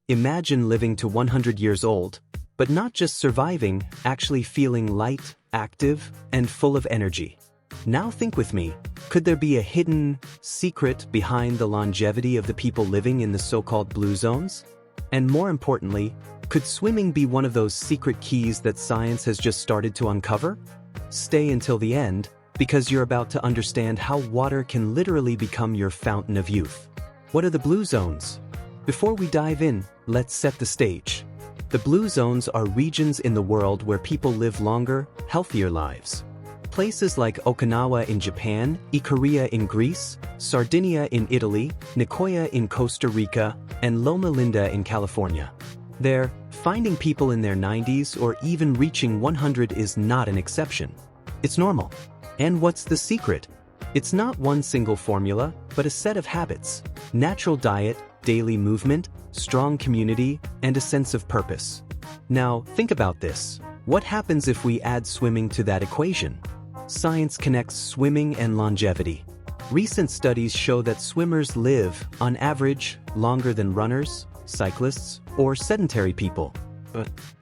Imagine living to 100 years old, but not just surviving, actually feeling light, active, and full of energy. Now think with me, could there be a hidden secret behind the longevity of the people living in the so-called blue zones? And more importantly, could swimming be one of those secret keys that science has just started to uncover? Stay until the end, because you're about to understand how water can literally become your fountain of youth. What are the blue zones? Before we dive in, let's set the stage. The blue zones are regions in the world where people live longer, healthier lives. Places like Okinawa in Japan, Ikaria in Greece, Sardinia in Italy, Nicoya in Costa Rica, and Loma Linda in California. There, finding people in their 90s or even reaching 100 is not an exception. It's normal. And what's the secret? It's not one single formula, but a set of habits: natural diet, daily movement, strong community, and a sense of purpose. Now, think about this. What happens if we add swimming to that equation? Science connects swimming and longevity. Recent studies show that swimmers live, on average, longer than runners, cyclists, or sedentary people.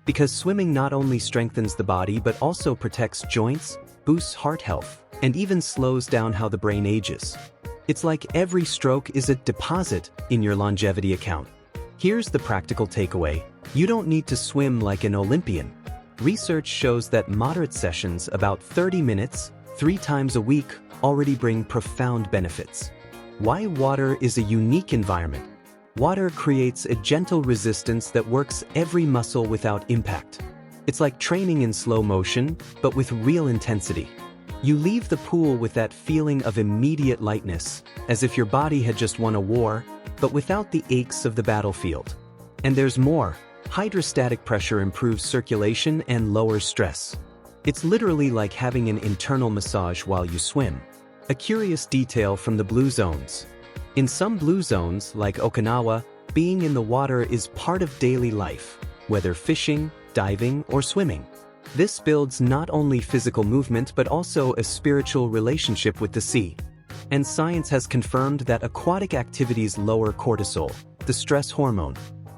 Because swimming not only strengthens the body but also protects joints, boosts heart health, and even slows down how the brain ages. It's like every stroke is a deposit in your longevity account. Here's the practical takeaway: you don't need to swim like an Olympian. Research shows that moderate sessions, about 30 minutes, 3 times a week, already bring profound benefits. Why water is a unique environment? Water creates a gentle resistance that works every muscle without impact. It's like training in slow motion, but with real intensity. You leave the pool with that feeling of immediate lightness, as if your body had just won a war, but without the aches of the battlefield. And there's more. Hydrostatic pressure improves circulation and lowers stress. It's literally like having an internal massage while you swim. A curious detail from the blue zones. In some blue zones, like Okinawa, being in the water is part of daily life, whether fishing, diving, or swimming. This builds not only physical movement but also a spiritual relationship with the sea. And science has confirmed that aquatic activities lower cortisol, the stress hormone.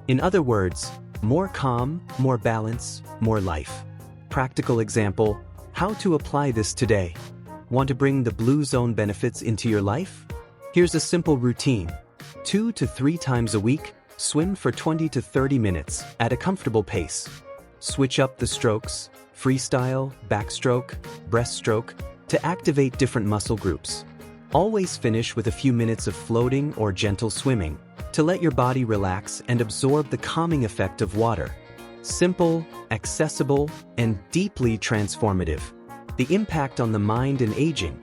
In other words, more calm, more balance, more life. Practical example: how to apply this today. Want to bring the blue zone benefits into your life? Here's a simple routine. 2 to 3 times a week, swim for 20 to 30 minutes at a comfortable pace. Switch up the strokes: freestyle, backstroke, breaststroke, to activate different muscle groups. Always finish with a few minutes of floating or gentle swimming, to let your body relax and absorb the calming effect of water. Simple, accessible, and deeply transformative. The impact on the mind and aging.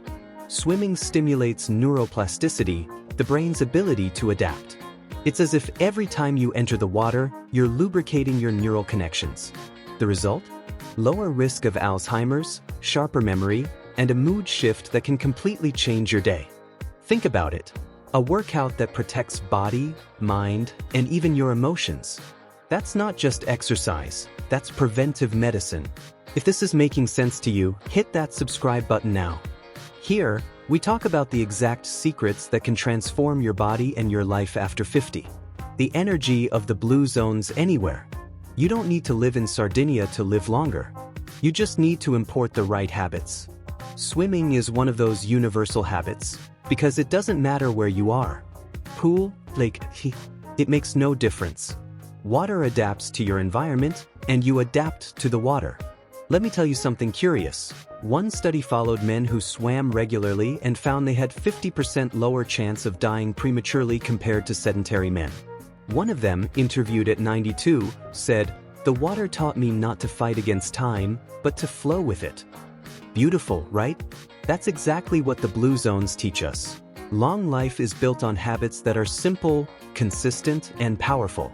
Swimming stimulates neuroplasticity, the brain's ability to adapt. It's as if every time you enter the water, you're lubricating your neural connections. The result? Lower risk of Alzheimer's, sharper memory, and a mood shift that can completely change your day. Think about it. A workout that protects body, mind, and even your emotions. That's not just exercise, that's preventive medicine. If this is making sense to you, hit that subscribe button now. Here, we talk about the exact secrets that can transform your body and your life after 50. The energy of the blue zones anywhere. You don't need to live in Sardinia to live longer. You just need to import the right habits. Swimming is one of those universal habits, because it doesn't matter where you are. Pool, lake, it makes no difference. Water adapts to your environment, and you adapt to the water. Let me tell you something curious. One study followed men who swam regularly and found they had 50% lower chance of dying prematurely compared to sedentary men. One of them, interviewed at 92, said, "The water taught me not to fight against time, but to flow with it." Beautiful, right? That's exactly what the blue zones teach us. Long life is built on habits that are simple, consistent, and powerful.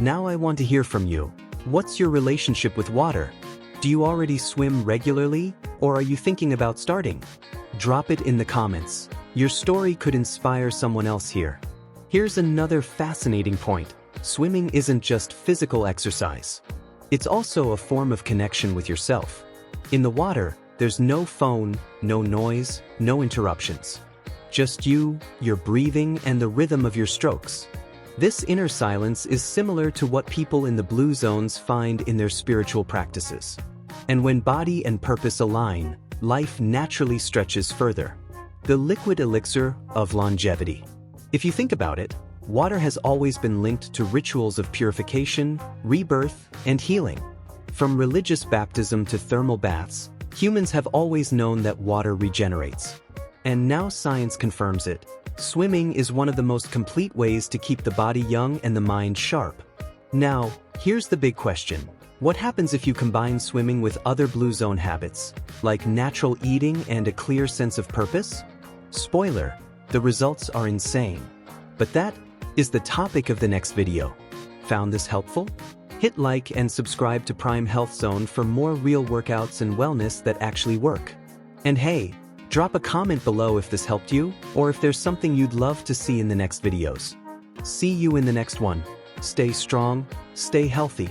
Now I want to hear from you. What's your relationship with water? Do you already swim regularly, or are you thinking about starting? Drop it in the comments. Your story could inspire someone else here. Here's another fascinating point. Swimming isn't just physical exercise. It's also a form of connection with yourself. In the water, there's no phone, no noise, no interruptions. Just you, your breathing, and the rhythm of your strokes. This inner silence is similar to what people in the blue zones find in their spiritual practices. And when body and purpose align, life naturally stretches further. The liquid elixir of longevity. If you think about it, water has always been linked to rituals of purification, rebirth, and healing. From religious baptism to thermal baths, humans have always known that water regenerates. And now science confirms it. Swimming is one of the most complete ways to keep the body young and the mind sharp. Now, here's the big question. What happens if you combine swimming with other blue zone habits, like natural eating and a clear sense of purpose? Spoiler, the results are insane. But that is the topic of the next video. Found this helpful? Hit like and subscribe to Prime Health Zone for more real workouts and wellness that actually work. And hey, drop a comment below if this helped you, or if there's something you'd love to see in the next videos. See you in the next one. Stay strong, stay healthy.